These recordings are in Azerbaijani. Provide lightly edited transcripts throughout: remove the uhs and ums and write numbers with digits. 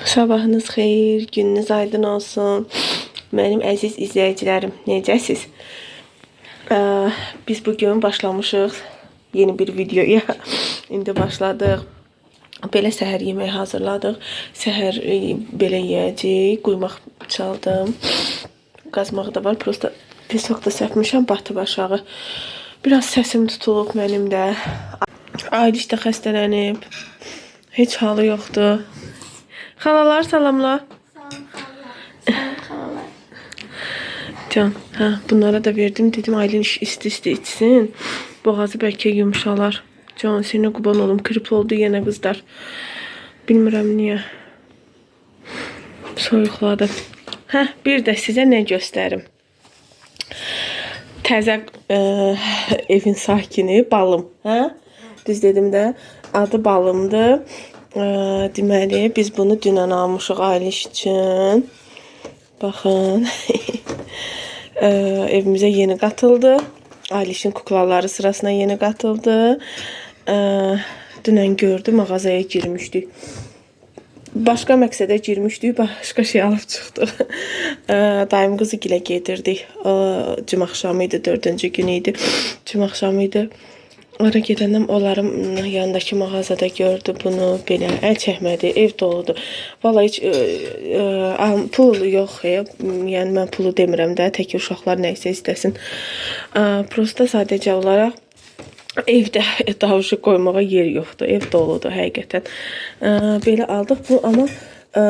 Sabahınız xeyir, gününüz aydın olsun. Mənim əziz izləyicilərim, necəsiz? Biz bugün başlamışıq yeni bir videoya. İndi başladıq. Belə səhər yeməyi hazırladıq. Səhər belə yeyəcəyik. Quymaq çaldım. Qazmaq da var. Prosta pis vaxtda səpmişəm, batıb aşağı. Biraz səsim tutulub mənim də. Ayliş də xəstələnib. Heç halı yoxdur. Xalalar salamla. Salam xalalar. Can, bunlara da verdim. Dedim Aylin isti içsin. Boğazı bəlkə yumuşalar. Can, sənə qurban olum. Kripl oldu yenə qızlar. Bilmirəm niyə. Soyuqladı. Bir də sizə nə göstərim. Təzə evin sakini Balım. Düz dedim də. Adı Balımdır. Deməli, biz bunu dünən almışıq Ayliş üçün. Baxın. Evimizə yeni qatıldı. Aylişin kuklaları sırasına yeni qatıldı. Dünən gördüm, mağazaya girmişdik. Başqa məqsədə girmişdik, başqa şey alıb çıxdıq. Dayım qızı gilə gedirdik. Cümə axşamı idi, 4-cü gün idi. Cümə axşamı idi. Ora gedəndən onların yanındakı mağazada gördü bunu, belə əl çəkmədi, ev doludur. Valla heç pul yox, yəni mən pulu demirəm də, tək uşaqlar nəysə istəsin. Prosta sadəcə olaraq evdə davuşu qoymağa yer yoxdur, ev doludur həqiqətən. Belə aldıq bu, amma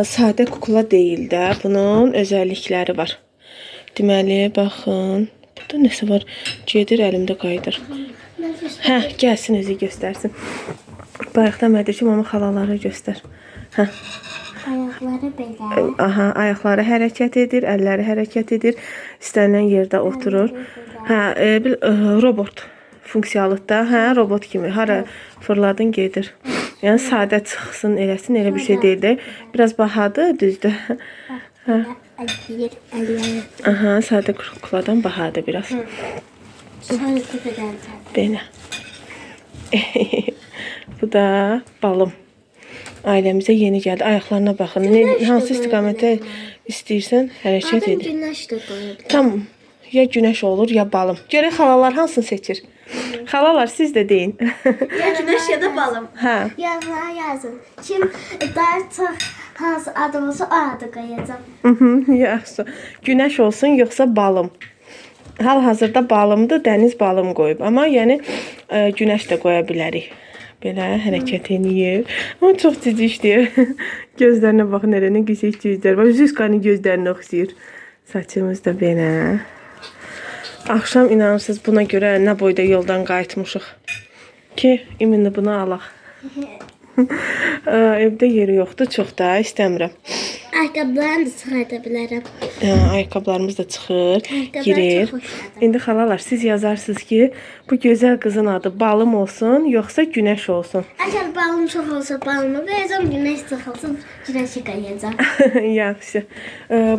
sadə kukla deyil də, bunun özəllikləri var. Deməli, baxın, burada nəsə var, gedir əlimdə qaydır. Gəlsin özü göstərsin. Bayaqdan mədircim, amma xalaları göstər. Ayaqları belə. Ayaqları hərəkət edir, əlləri hərəkət edir. İstənilən yerdə oturur. Robot funksiyalıqda, robot kimi. Hara fırladın gedir. Yəni sadə çıxsın, eləsin, elə bir şey deyil də. Biraz bahadır, düzdür. Sadə kukladan bahadır biraz. Belə. Bu da Balım. Ailəmizə yeni gəldi. Ayaqlarına baxın. Hansı istiqamətdə istəyirsən hərəkət edir. Günəş də qoyur. Tamam. Ya günəş olur, ya Balım. Görək xalalar hansını seçir? Xalalar siz də deyin. Ya günəş ya da Balım. Yazılar yazın. Kim daha çox hansı adı olsa o adı qoyacam. Yaxşı. Günəş olsun, yoxsa Balım. Hal-hazırda Balımdır, Dəniz Balım qoyub. Amma yəni günəş də qoya bilərik. Belə hərəkət edir. Amma çox cicişdir. Gözlərinə baxın, nə gözəl gözlər var. Züskanın gözlərinə oxşayır. Saçımız da belə. Axşam inanırsınız buna görə nə boyda yoldan qayıtmışıq ki, ümumi bunu alaq. Evdə yeri yoxdur, çox da istəmirəm. Ayaqqabılarını da çıxarda bilərəm. Ayaqqabılarımız da çıxır, girir. İndi xalalar, siz yazarsınız ki, bu gözəl qızın adı Balım olsun, yoxsa Günəş olsun. Əgər Balım çox olsa Balımı qoyacam, Günəş çox olsa Günəşi qoyacam. Yaxşı.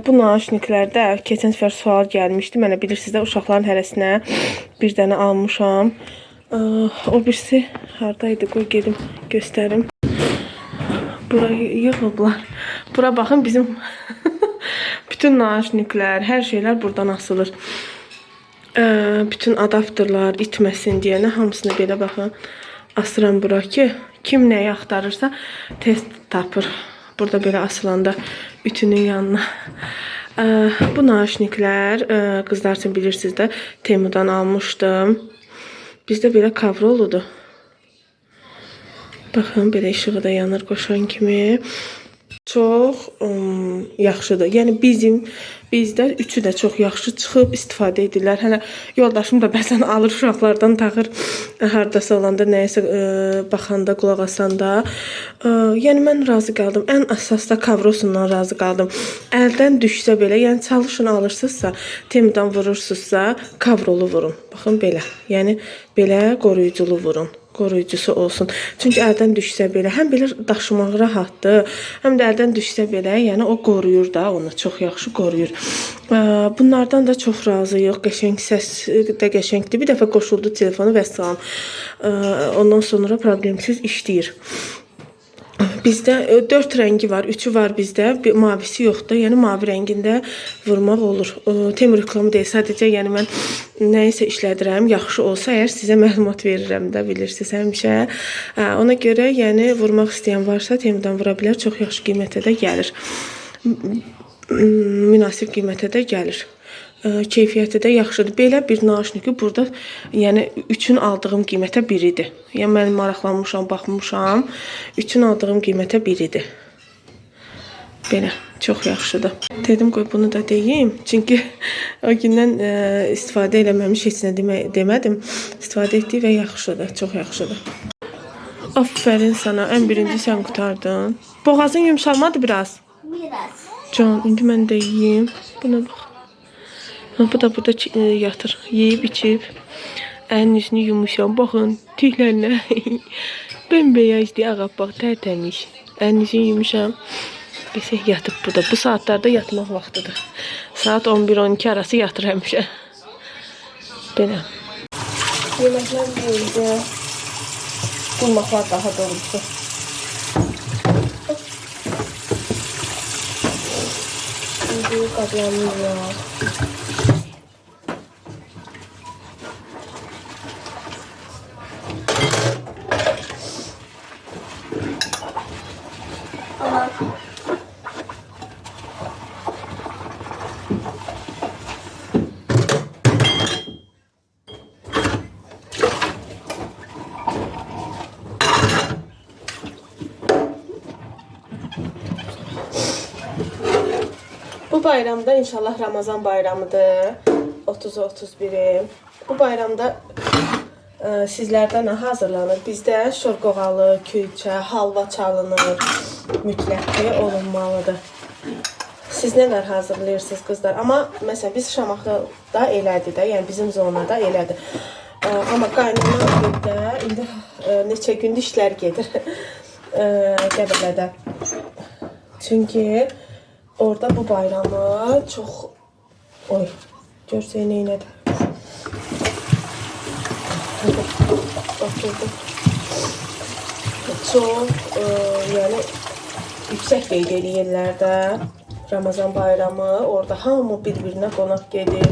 Bu naşniklərdə keçən səfər sual gəlmişdi. Mənə bilirsiniz də, uşaqların hərəsinə bir dənə almışam. O birisi haradaydı, qoy gedim göstərim. Bura yığılıblar. Bura baxın, bizim bütün naşniklər, hər şeylər buradan asılır. Bütün adapterlar itməsin deyənə hamısını belə baxın asıram bura ki, kim nəyi axtarırsa tez tapır. Burada belə asılanda ütünün yanına. Bu naşniklər qızlar üçün bilirsiniz də, Temudan almışdım. Bizdə belə kavroludur. Baxın, belə işığı da yanır qoşan kimi. Çox yaxşıdır. Yəni bizdə üçü də çox yaxşı çıxıb istifadə edirlər. Hələ yoldaşım da bəzən alır uşaqlardan taxır. Hardasa olanda nəyəsə baxanda, qulaq asanda. Yəni mən razı qaldım. Ən əsas da kavrosundan razı qaldım. Əldən düşsə belə, yəni çalışın alırsınızsa, Temudan vurursunuzsa, kavrolu vurun. Baxın belə. Yəni belə qoruyuculu vurun. Qoruyucusu olsun. Çünki əldən düşsə belə, həm belə daşımaq rahatdır, həm də əldən düşsə belə, yəni o qoruyur da, onu çox yaxşı qoruyur. Bunlardan da çox razıyıq. Qəşəng səs də qəşəngdir. Bir dəfə qoşuldu telefonu və salam. Ondan sonra problemsiz işləyir. Bizdə 4 rəngi var, 3-ü var bizdə, mavisi yoxdur. Yəni mavi rəngində vurmaq olur. Temur reklamı deyil, sadəcə yəni mən nəyisə işlədirəm, yaxşı olsa əgər sizə məlumat verirəm də, bilirsiniz həmişə. Ona görə yəni vurmaq istəyən varsa Temurdan vura bilər, çox yaxşı qiymətə də gəlir. Münasib qiymətə də gəlir. Keyfiyyəti də yaxşıdır. Belə bir naşniki burada, yəni 3-ün aldığım qiymətə biridir. Yəni mən maraqlanmışam, baxmışam. 3-ün aldığım qiymətə biridir. Belə, çox yaxşıdır. Dedim, qoy bunu da deyim. Çünki o gündən istifadə eləməmiş, heç nə demədim. İstifadə etdiyi və yaxşıdır, çox yaxşıdır. Aferin sana, ən birinci sən qutardın. Boğazın yumşalmadı biraz? Biraz. Can, indi mən də yiyeyim. Buna bax. Bu da burada yatır. Yeyib içib. Əlin yüzünü yumuşam. Baxın, tüklərlə. Bembeyazdır, ağappaq, tərtəmiş. Əlin yüzünü yumuşam. Desək yatıb burada. Bu saatlarda yatmaq vaxtıdır. Saat 11-12 arası yatır həmişə. Belə. Yeməklər deyildi. Qulmaqlar daha doğrusu. Şimdi qazanırlar. Bu bayramda inşallah Ramazan bayramıdır. 30'u 31'i. Bu bayramda sizlərdən nə hazırlanır? Bizdə şorqoğalı, külçə, halva çalınır. Mütləq ki olunmalıdır. Siz nələr hazırlayırsınız qızlar? Amma məsələn biz Şamaxıda elədir də, yəni bizim zonada elədir. Amma qaynana evdə indi neçə gündür işlər gedir. Qəbələdə. Çünki orada bu bayramı çox... Oy, görsək neynədir? Bakırdım. Çox, yəni, yüksək qeyd eləyirlər də Ramazan bayramı. Orada hamı bir-birinə qonaq gedir.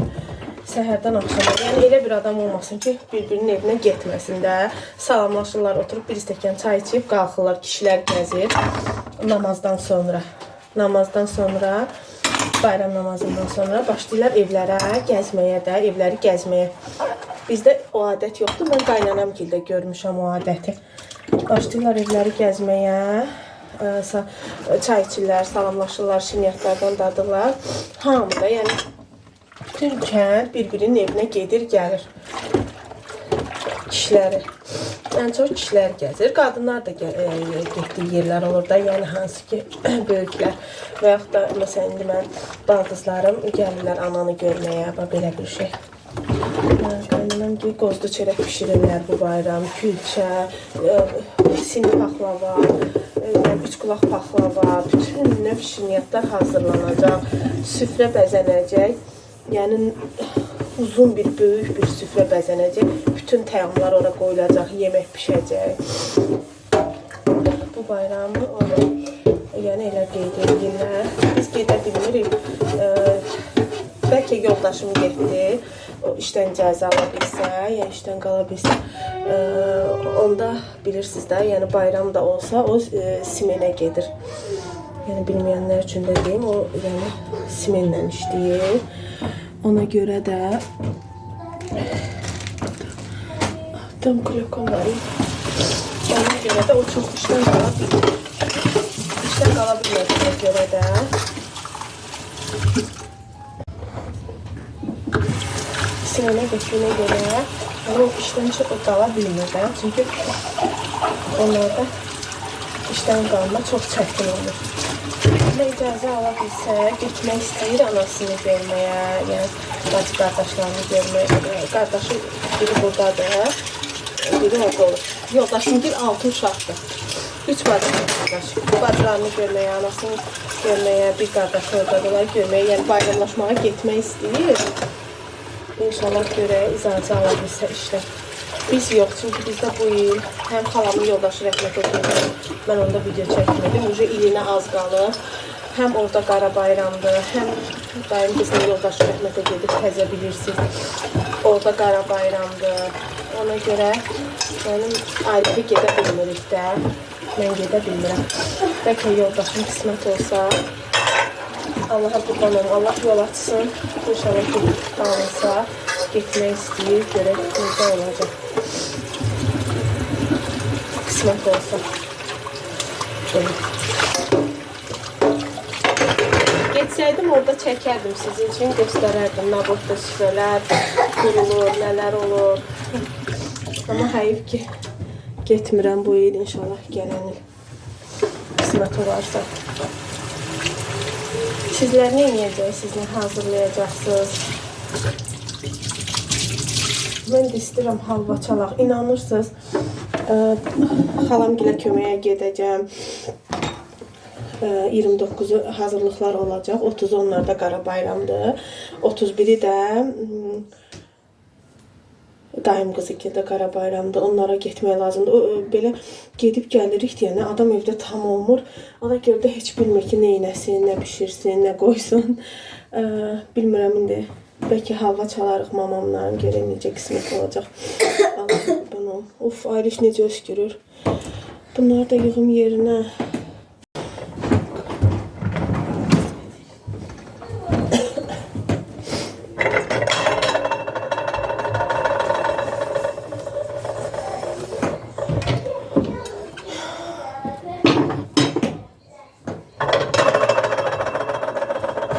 Səhərdən axşama. Yəni, elə bir adam olmasın ki, bir-birinin evinə getməsin də. Salamlaşırlar, oturub bir stəkan çay içib, qalxırlar, kişilər gəzir namazdan sonra. Namazdan sonra, bayram namazından sonra başlayırlar evlərə gəzməyə də, evləri gəzməyə. Bizdə o adət yoxdur, mən qaynanam gildə görmüşəm o adəti. Başlayırlar evləri gəzməyə, çay içirlər, salamlaşırlar, şirniyyatlardan dadırlar. Hamı da, yəni, bütün kənd bir-birinin evinə gedir, gəlir. Kişiləri. Ən çox kişilər gəzir. Qadınlar da getdiyi yerlər olur da, yəni hansı ki böyüklər. Və yaxud da, məsələn, indi mən baldızlarım gəlirlər ananı görməyə, belə bir şey. Qaynanam ki, qozlu çörək pişirirlər bu bayram, külçə, sini paxlava, üç qulaq paxlava, bütün növ şirniyyatlar hazırlanacaq, süfrə bəzənəcək. Yəni, uzun bir, böyük bir süfrə bəzənəcək. Bütün təamlar ora qoyulacaq, yemək pişəcək. Bu bayramı yəni elə qeyd edirlər. Biz gedə bilmirik. Bəlkə yoldaşım getdi. O işdən cəza ala bilsə, yəni işdən qala bilsə. Onda bilirsiniz də, yəni bayram da olsa, o simenə gedir. Yəni bilməyənlər üçün də deyim, o yəni simenlə işləyir. Ona görə də tam klokom var. Ona görə də o çox işdən qala bilir. İşdən qala bilmədiyinə görə də simenə getdiyinə görə o işdən çox qala bilmir də. Çünki onlarda işdən qalma çox çətin olur. Amma icazə ala bilsə, getmək istəyir anasını görməyə, yəni bacı qardaşlarını görməyə. Qardaşı biri buradadır, biri orada olur. Yoldaşım bir 6 uşaqdır. 3 bacı qardaş. Bacılarını görməyə, anasını görməyə, bir qardaşı oradadırlar görməyə, yəni bayramlaşmağa getmək istəyir. İnşallah görək, icazə ala bilsə işlər. Biz yox, çünki bizdə bu il həm xalamın yoldaşı rəhmətə gedir. Mən onda video çəkmədim. Uca ilinə az qalır. Həm orada Qara bayramdır, həm dayım qızının yoldaşı rəhmətə gedib, təzə bilirsiniz. Orada Qara bayramdır. Ona görə mənim ailəvi gedə bilmirik də. Mən gedə bilmirəm. Bəlkə yoldaşım qismət olsa, Allaha qurban olum, Allah yol açsın. İnşallah gedib qalınsa, getmək istəyir, görək necə olacaq. Qismət olsa. Getsəydim orada çəkərdim sizin üçün, göstərərdim. Nə boşda süfrələr qurulur, nələr olur. Amma həyif ki, getmirəm bu il, inşallah gələn il. Qismət olarsa. Sizlər nə yiyəcəksiniz, nə hazırlayacaqsınız? Mən də istəyirəm halva çalaq. İnanırsınız, xalamgilə köməyə gedəcəm. 29-u hazırlıqlar olacaq. 30-u onlarda Qara bayramdır. 31-i də dayım qızı da Qara bayramdır. Onlara getmək lazımdır. Belə gedib gəlirik deyənə adam evdə tam olmur. Ona görə də heç bilmir ki, nə inəsin, nə bişirsin, nə qoysun. Bilmirəm indi. Bəlkə halva çalarıq mamamla. Görək necə qismət olacaq. Allah qurban olum. Of, Ayriş necə öskürür. Bunları da yığım yerinə.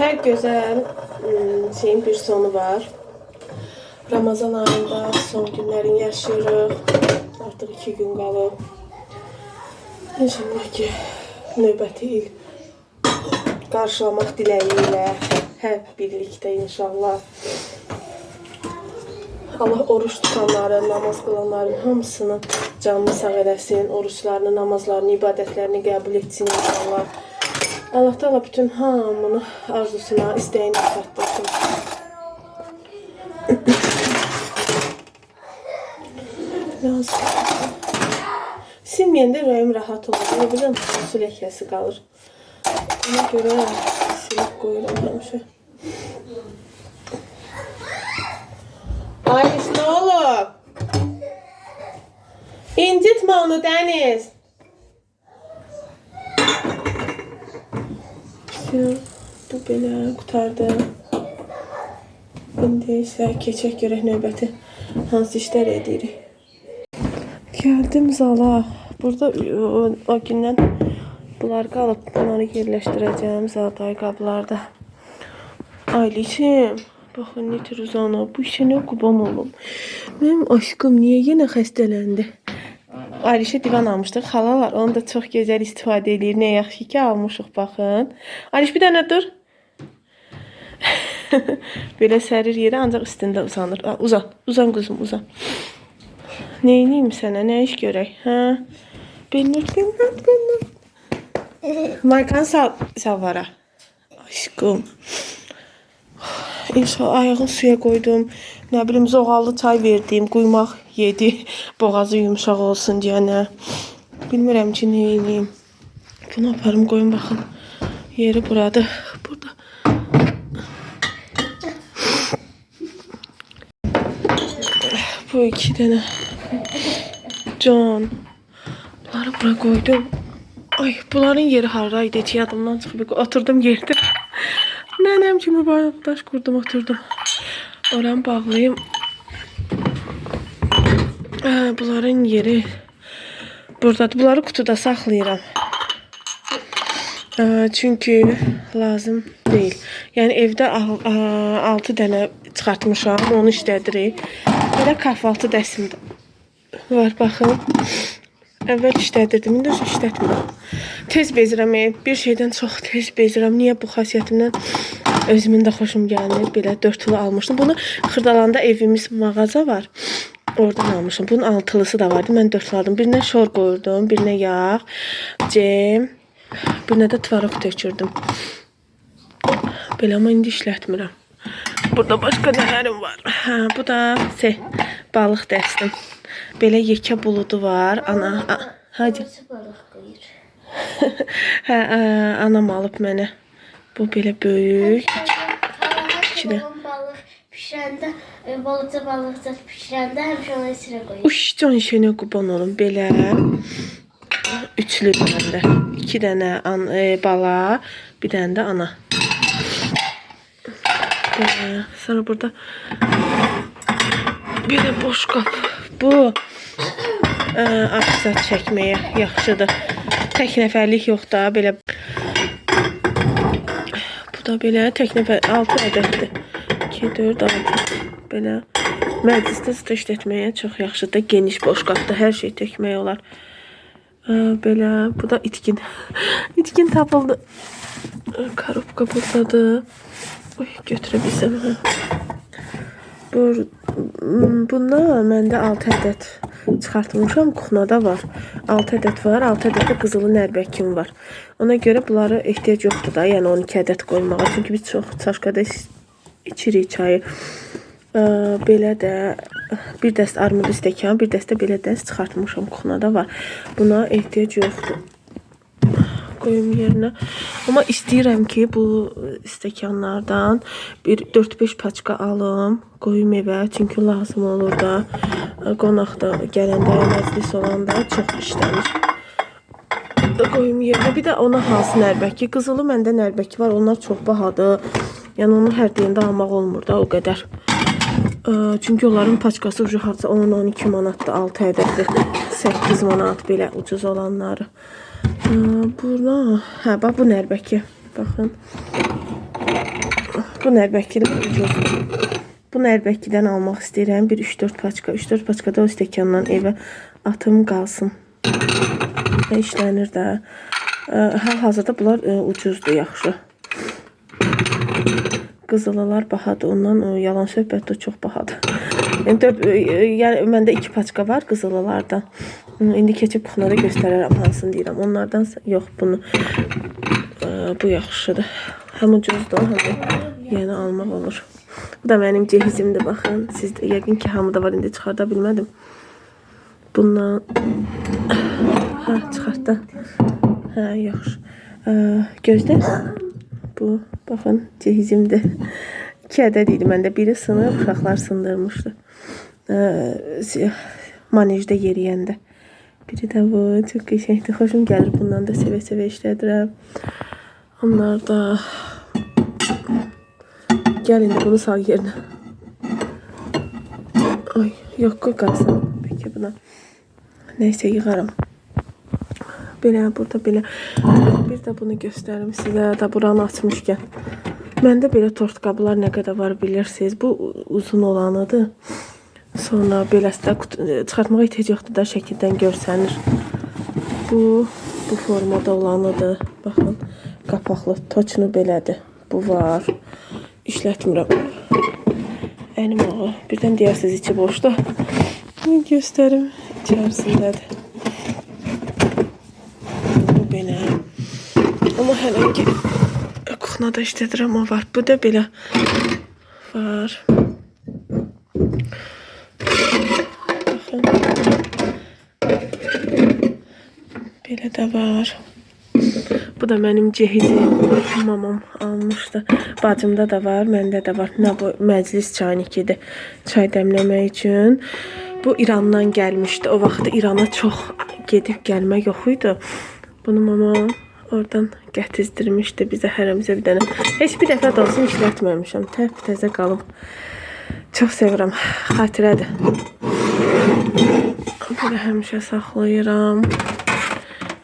Hər gözəl şeyin bir sonu var. Ramazan ayında son günlərin yaşayırıq. Artıq 2 gün qalıb. İnşallah ki, növbəti il qarşılamaq diləyi ilə hep birlikdə inşallah. Allah oruç tutanların, namaz qılanların hamısını canını sağ eləsin. Oruçlarını, namazlarını, ibadətlərini qəbul etsin inşallah. Allah Teala bütün hamını arzusuna, istəyini çatdırsın. Silməyəndə ürəyim rahat olur. Nə biləm, su ləkəsi qalır. Ona görə silib qoyuram həmişə. Ayriş, nə olub? İncitmə onu, Dəniz. Bu belə qutardı. İndi isə keçək görək növbəti hansı işlər edirik. Gəldim zala. Burada o gündən bunlar qalıb. Bunları yerləşdirəcəm zaldayı qablarda. Ailişim, baxın netir uzana. Bu işə nə qurban olum. Mənim aşkım niyə yenə xəstələndi? Ailişə divan almışdıq. Xalalar onu da çox gözəl istifadə edir. Nə yaxşı ki almışıq, baxın. Ailiş bir dənə dur. Belə sərir yerə ancaq üstündə uzanır. Uzan, uzan qızım, uzan. Neyniyim sənə, nə iş görək? Bilmir. Maykanı salvara. Aşkım. İnşallah ayağını suya qoydum. Nə bilim, zoğallı çay verdim. Quymaq yedi. Boğazı yumuşaq olsun deyənə. Bilmirəm ki, neyniyim. Bunu aparım, qoyun baxın. Yeri buradır. Burada. Bu 2 dənə. Can. Bunları bura qoydum. Ay, bunların yeri haraydı? Heç yadımdan çıxıb. Oturdum yerdə. Nənəm kimi bardaş qurdum, oturdum. Oranı bağlayayım. Bunların yeri buradadır. Bunları kutuda saxlayıram. Çünki lazım deyil. Yəni evdə 6 dənə çıxartmışam, onu işlədirik. Belə kahvaltı dəsim var, baxın. Əvvəl işlədirdim, indi işlətmirəm. Tez bezirəm, bir şeydən çox tez bezirəm. Niyə bu xasiyyətimdən özümün də xoşum gəlmir. Belə 4'lü almışdım. Bunu Xırdalanda evimiz mağaza var. Oradan almışım. Bunun 6'lısı da vardı. Mən 4'lü aldım. Birinə şor qoyurdum, birinə yağ, cem, birinə də tvarok tökürdüm. Belə, amma indi işlətmirəm. Burada başqa nələrim var. Bu da balıq dəstim. belə yekə buludu var. Ana, hadi. Balıq qoyur. Hə, anam alıb mənə. Bu belə böyük. Balıq pişirəndə, balaca balıqca pişirəndə həmişə onu içinə qoyur. Uş, can işinə qurban olum. Belə üçlü məndə. 2 dənə bala, bir dənə də ana. Belə, sonra burada belə boş qap. Bu aksat çəkməyə yaxşıdır. Tək nəfərlik yox da, belə. Bu da belə tək nəfər 6 ədəddir. 2, 4, 6. Belə məclisdə işlətməyə çox yaxşıdır. Geniş boş qapda hər şey tökmək olar. Belə, bu da itkin. İtkin tapıldı. Korobka buradadır. Oy, götürə bilsəm. Bundan məndə 6 ədəd çıxartmışam. Kuxnada var. 6 ədəd var. 6 ədəd də qızılı nərbəkim var. Ona görə bunlara ehtiyac yoxdur da. Yəni 12 ədəd qoymağa. Çünki biz çox çaşkada içirik çayı. Belə də bir dəst armud stəkan, bir dəstə belə dəst çıxartmışam. Kuxnada var. Buna ehtiyac yoxdur. Qoyum yerinə. Amma istəyirəm ki, bu stəkanlardan bir 4-5 paçka alım, qoyum evə. Çünki lazım olur da. Qonaqda gələndə, məclis olanda çox işlənir. Qoyum yerinə. Bir də ona hansı nərbəki? Qızılı məndə nərbəki var. Onlar çox bahadır. Yəni onu hər deyəndə almaq olmur da o qədər. Çünki onların paçkası harca 10-12 manatdır, 6 ədəddir. 8 manat belə ucuz olanları. Buna, hə, bax bu nərbəki. Baxın. Bu nərbəki də ucuzdur. Bu nərbəkidən almaq istəyirəm. Bir 3-4 paçka. 3-4 paçkada o stəkandan evə atım qalsın. İşlənir də. Hal-hazırda bunlar ucuzdur, yaxşı. Qızılılar bahadır. Ondan yalan söhbətdir, çox bahadır. Yəni məndə 2 paçka var qızılılardan. İndi keçib kuxnada göstərərəm hansını deyirəm. Onlardan yox, bunu bu yaxşıdır. Həm ucuzdur, həm yəni almaq olur. Bu da mənim cehizimdir, baxın. Siz də yəqin ki, hamıda var, indi çıxarda bilmədim. Bundan çıxartda. Hə, yaxşı. Gözlə. Bu, baxın, cehizimdir. 2 ədəd idi məndə. Biri sınıb, uşaqlar sındırmışdı. Manejdə yeriyəndə. Biri də bu, çox qəşəngdir. Xoşum gəlir, bundan da sevə-sevə işlədirəm. Onlar da... Gəl indi bunu sal yerinə. Ay, yox, qoy qalsın. Peki buna. Neysə, yığarım. Belə, burada belə. Bir də bunu göstərim sizə də buranı açmışkən. Məndə belə tort qablar nə qədər var bilirsiniz. Bu uzun olanıdır. Sonra beləsi də çıxartmağa ehtiyac yoxdur da şəkildən görsənir. Bu formada olanıdır. Baxın, qapaqlı toçunu belədir. Bu var. İşlətmirəm. Ənim ağır. Birdən deyərsiniz içi boşdur. Bunu göstərim. İçərisindədir. Bu belə. Amma hələ ki kuxnada işlədirəm, o var. Bu da belə var. Baxın. Belə də var. Bu da mənim cehizim. Mamam almışdı. Bacımda da var, məndə də var. Bu məclis çaynikidir. Çay dəmləmək üçün. Bu İrandan gəlmişdi. O vaxt İrana çox gedib gəlmək yox idi. Bunu mama oradan gətizdirmişdi bizə hərəmizə bir dənə. Heç bir dəfə də olsun işlətməmişəm. Təzə qalıb. Çox sevirəm. Xatirədir. Belə həmişə saxlayıram.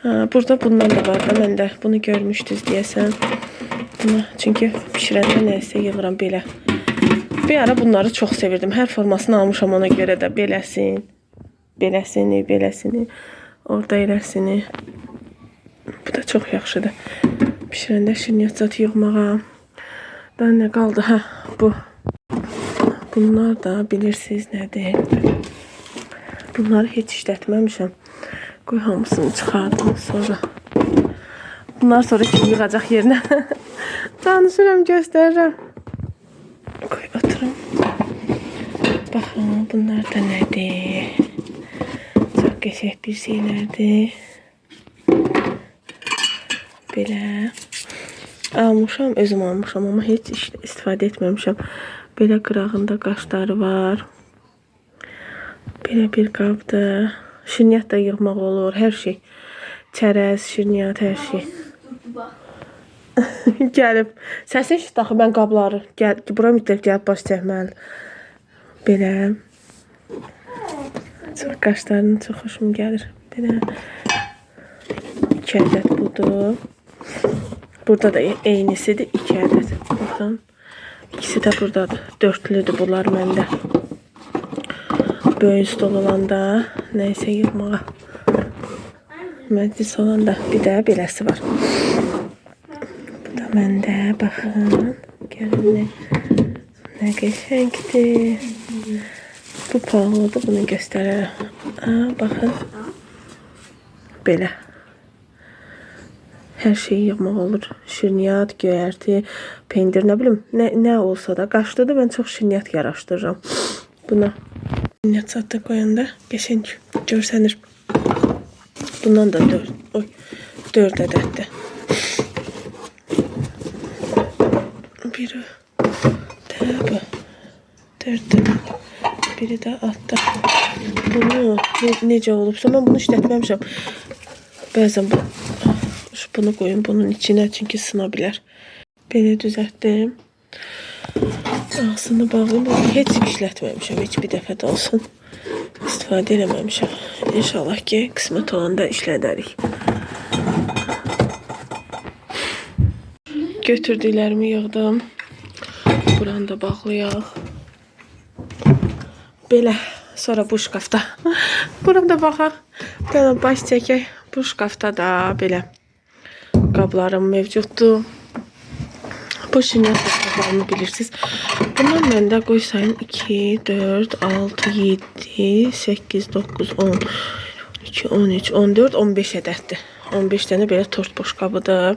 Burada bundan da var da. Mən də bunu görmüşdünüz deyəsən. Çünki pişirəndə nəsə yığıram belə. Bir ara bunları çox sevirdim. Hər formasını almışam ona görə də. Beləsin. Beləsini, beləsini. Orada eləsini. Bu da çox yaxşıdır. Pişirəndə şirniyyat zatı yığmağa. Daha nə qaldı? Hə, bu. Bunlar da bilirsiniz nədir. Bunları heç işlətməmişəm. Qoy hamısını çıxardım sonra. Bunlar sonra kim yığacaq yerinə? Danışıram, göstərirəm. Qoy oturum. Baxın, bunlar da nədir? qəşəng bir şeylərdir. Belə almışam, özüm almışam, amma heç istifadə etməmişəm. Belə qırağında qaşları var. Belə bir qabdır. Şirniyyat da yığmaq olur, hər şey. Çərəz, şirniyyat, hər şey. Gəlib. Səsin şit axı, mən qabları. Bura mütləq gəlib baş çəkməli. Belə. Çox qaşlarının çox xoşum gəlir. Belə. 2 ədəd budur. Burada da eynisidir, 2 ədəd. Baxın. İkisi də buradadır. Dörtlüdür bunlar məndə. Böyük stol olanda, nəysə yığmağa. Məclis olanda bir də beləsi var. Bu da məndə, baxın. Gəlin, nə qəşəngdir. Bu pahalıdır, bunu göstərərəm. Baxın. Belə. Hər şeyi yığmaq olur. Şirniyyat, göyərti, pendir, nə bilim, nə olsa da. Qaşlıdır, mən çox şirniyyat yaraşdırıram. Buna şirniyyat satda qoyanda qəşəng görsənir. Bundan da 4 ədəddir. Biri bu 4 ədəd. Biri də altda. Bunu necə olubsa, mən bunu işlətməmişəm. Bəzən bunu qoyun bunun içinə, çünki sına bilər. Belə düzəltdim. Ağzını bağlayım. Heç işlətməmişəm. Heç bir dəfə də olsun. İstifadə eləməmişəm. İnşallah ki, qismət olanda işlədərik. Götürdüklərimi yığdım. Buranı da bağlayaq. Belə. Sonra bu şkafda. Burada baxaq. Belə baş çəkək. Bu şkafda da belə qablarım mövcuddur. Bu şirniyyat qablarını bilirsiniz. Bundan məndə qoy sayın 2, 4, 6, 7, 8, 9, 10, 12, 13, 14, 15 ədəddir. 15 dənə belə tort boşqabıdır.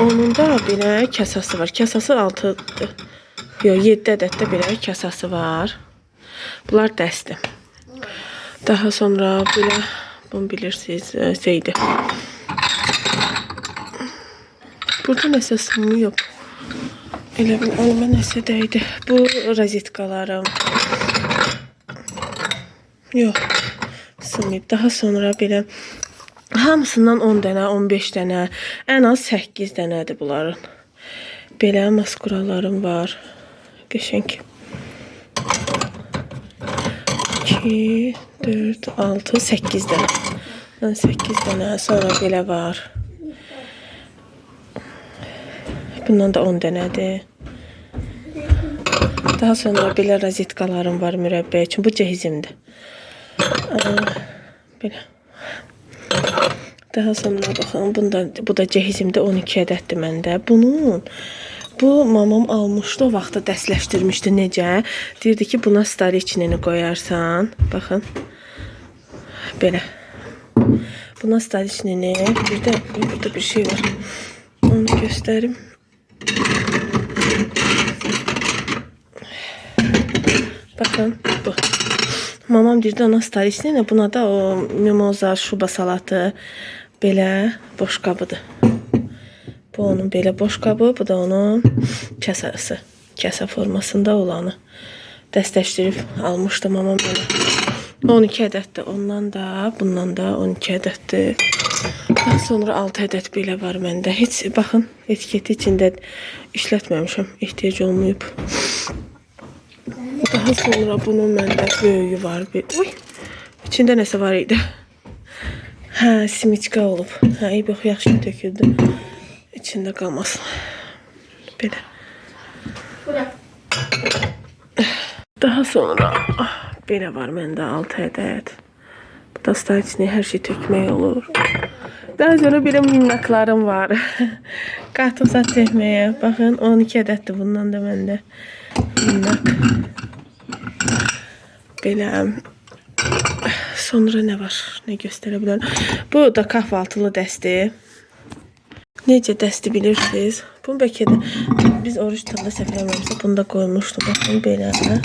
Onun da belə kasası var. Kasası 6-dır. Yox, 7 ədəddə belə kasası var. Bunlar dəstir. Daha sonra belə, bunu bilirsiniz, şeydir. Burada nəsə sınmıyor. Elə bir alma nəsə dəydi. Bu rozetkalarım. Yox, sınmıyor. Daha sonra belə hamısından 10 dənə, 15 dənə, ən az 8 dənədir bunların. Belə maskuralarım var. Qəşəng. 2, 4, 6, 8 dənə. 8 dənə. Sonra belə var. Bundan da 10 dənədir. Daha sonra belə rozetkalarım var mürəbbə üçün. Bu cehizimdir. Belə. Daha sonra baxın, bu da cehizimdə 12 ədəddir məndə. Bu mamam almışdı, o vaxtda dəstləşdirmişdi. Necə? Deyirdi ki, buna stariçnini qoyarsan. Baxın. Belə. Buna stariçnini, bir də burada bir şey var. Onu göstərim. Bakın bu. Mamam deyirdi ona stariçnini, buna da o mimoza, şuba salatı belə boşqabıdır. Bu onun belə boşqabı, bu da onun kasası. Kasa formasında olanı. Dəstləşdirib almışdı mamam belə. 12 ədəddir. Ondan da, bundan da 12 ədəddir. Daha sonra 6 ədəd belə var məndə. Heç, baxın, etiketi içində işlətməmişəm. Ehtiyac olmayıb. Daha sonra bunun məndə böyüyü var. Uy, içində nəsə var idi. Hə, simiçka olub. Hə, yox, yaxşı töküldü. İçində qalmasın. Belə. Daha sonra belə var məndə 6 ədəd. Bu da stariçni, hər şey tökmək olur. Daha sonra belə minnaklarım var. Qartıq zat çəkməyə. Baxın, 12 ədəddir bundan da məndə. Minnak. Belə. Sonra nə var? Nə göstərə bilərəm? Bu da kahvaltılı dəstir. Necə dəsti bilirsiniz? Bunu bəlkə də biz oruç tutanda səhv eləmirəmsə bunu da qoymuşduq. Baxın belə. Belə.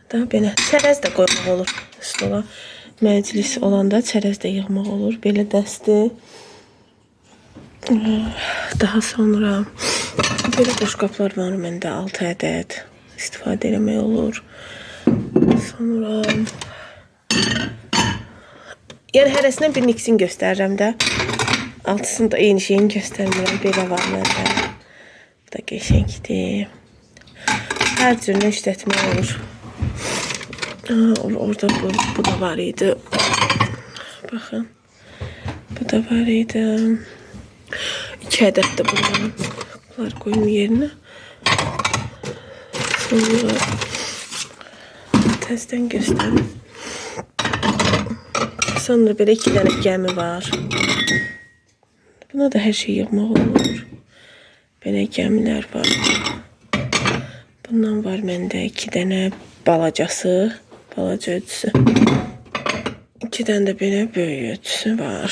Da belə çərəz də qoymaq olur stola. Məclis olanda çərəz də yığmaq olur. Belə dəsti. Daha sonra belə boşqablar var məndə 6 ədəd. İstifadə eləmək olur. Sonra yəni hərəsindən bir niksin göstərirəm də. Altısını da eyni şeyini göstərmirəm. Belə var məndə. Bu da qəşəngdir. Hər cürünü işlətmək olur. Orada bu da var idi. Baxın. Bu da var idi. 2 ədəd də bunlar qoyum yerinə. Sonra təzdən göstərim. Sonra belə 2 dənə gəmi var. Buna da hər şey yığmaq olur. Belə gəmilər var. Bundan var məndə 2 dənə balacası, balaca ölçüsü. 2 dənə də belə böyük ölçüsü var.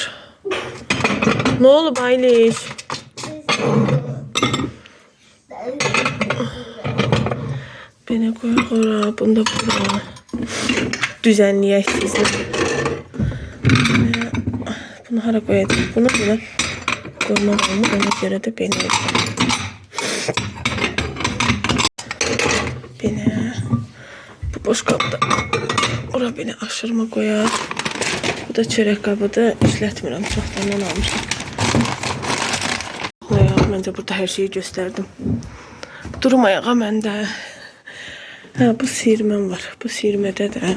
Nə olub Ayliş? Belə qoyaq ora, bunu da bura. Düzənləyək sizi. Bunu hara qoyacaq? Bunu belə qoymaq olmur, ona görə də belə edəcəm. Belə. Bu boş qabda ora belə aşırma qoyaq. Bu da çörək qabıdır. İşlətmirəm, çoxdan almışam. Məncə burada hər şeyi göstərdim. Durum ayağa məndə. Bu sirməm var. Bu sirmədə də.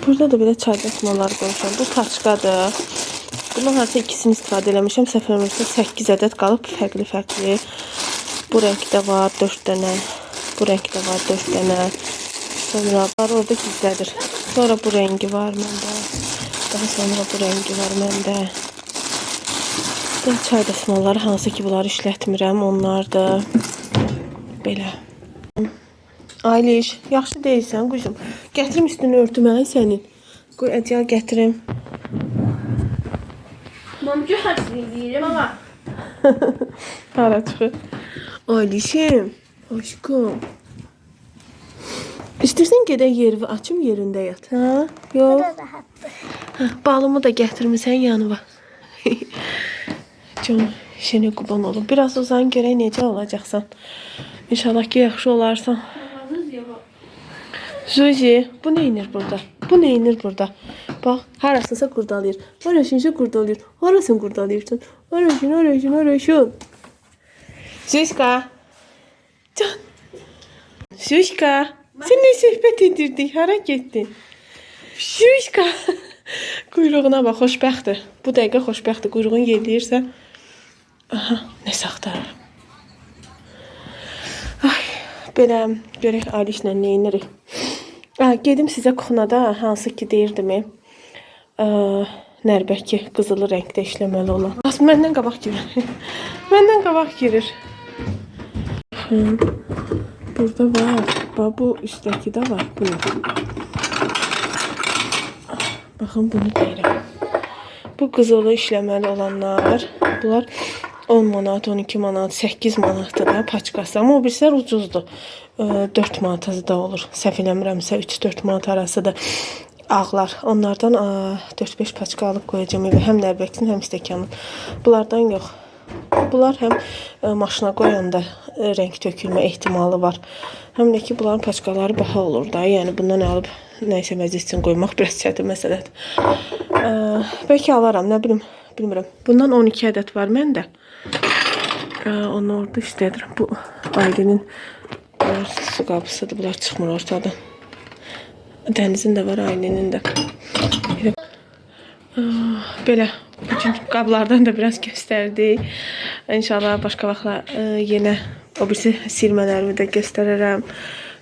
Burada da belə çay dəsmallar qoymuşam. Bu taçqadır. Bundan harca ikisini istifadə eləmişəm. Səhv eləmirəmsə 8 ədəd qalıb fərqli-fərqli. Bu rəngdə var 4 dənə. Bu rəngdə var 4 dənə. Sonra orada gizlədir. Sonra bu rəngi var məndə. Daha sonra bu rəngi var məndə. Bu çay dəsmalları hansı ki bunları işlətmirəm. Onlardır. Belə. Ayliş, yaxşı deyilsən quzum. Gətirim üstünü örtməyi sənin. Qoy ədyal gətirim. Mamcı hərfini deyirəm ama. Hara çıxır? Aylişim, aşkım. İstəyirsən gedək yeri açım yerində yat. Ha? Yox. Burada rahatdır. Balımı da gətirmisən yanıma. Canım, işini qurban olum. Biraz uzan görək necə olacaqsan. İnşallah ki yaxşı olarsan. Zuzi, bu neynir burada? Bu neynir burada? Bax, harasınsa qurdalayır. Harasınsa qurdalayır. Harasını qurdalayırsan? Harasın. Zuzka. Can. Zuzka. Seninle söhbət edirdik. Hara getdin? Zuzka. Quyruğuna bax, xoşbəxtdir. Bu dəqiqə xoşbəxtdir. Quyruğun yerləyirsə. Aha, nəsə axtarır. Ay, belə görək Aylişlə neyinirik. Gedim sizə kuxnada hansı ki deyirdim. Nərbəki qızılı rəngdə işləməli olan. Məndən qabaq girir. Məndən qabaq girir. Burada var. Bu üstdəki də var. Bu. Baxın bunu deyirəm. Bu qızılı işləməli olanlar. Bunlar 10 manat, 12 manat, 8 manatdır da paçkası. Amma o birislər ucuzdur. 4 manata da olur. Səhv eləmirəmsə 3-4 manat arasıdır. Ağlar. Onlardan 4-5 paçka alıb qoyacağım evə. Həm nərbəkin, həm stəkanın. Bunlardan yox. Bunlar həm maşına qoyanda rəng tökülmə ehtimalı var. Həm də ki, bunların paçkaları baha olur da. Yəni, bundan alıb nəysə məclis üçün qoymaq biraz çətin məsələdir. Bəlkə alaram, nə bilim, bilmirəm. Bundan 12 ədəd var məndə. Onu orada işlədirəm. Bu Aylinin su qabısıdır. Bunlar çıxmır ortadan. Dənizin də var, Aylinin də. Belə. Bugün qablardan da biraz göstərdik. İnşallah başqa vaxtlar yenə o birisi silmələrimi də göstərərəm.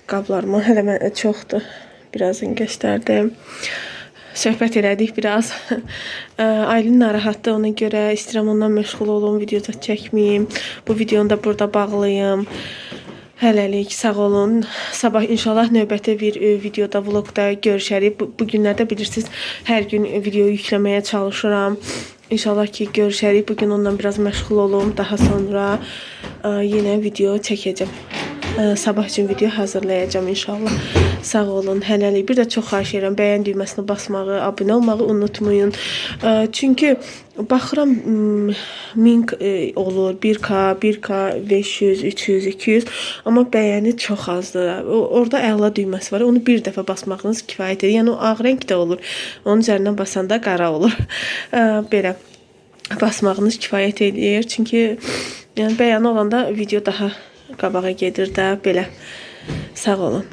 Qablarımı hələ mən çoxdur. Birazını göstərdim. Söhbət elədik biraz. Aylin narahatdır, ona görə istəyirəm ondan məşğul olum, video da çəkməyim. Bu videonu da burada bağlayım. Hələlik sağ olun. Sabah inşallah növbəti bir videoda, vlogda görüşərik. Bu günlərdə bilirsiniz, hər gün video yükləməyə çalışıram. İnşallah ki görüşərik. Bugün ondan biraz məşğul olum. Daha sonra yenə video çəkəcəm. Sabah üçün video hazırlayacağım inşallah. Sağ olun, hələlik. Bir də çox xahiş edirəm bəyən düyməsinə basmağı, abunə olmağı unutmayın. Çünki baxıram 1000 olur, 1K, 500, 300, 200, amma bəyəni çox azdır. Orada əla düyməsi var. Onu bir dəfə basmağınız kifayət edir. Yəni o ağ rəngdə olur. Onun üzərindən basanda qara olur. Belə basmağınız kifayət edir. Çünki yəni bəyəni olanda video daha qabağa gedir də belə. Sağ olun.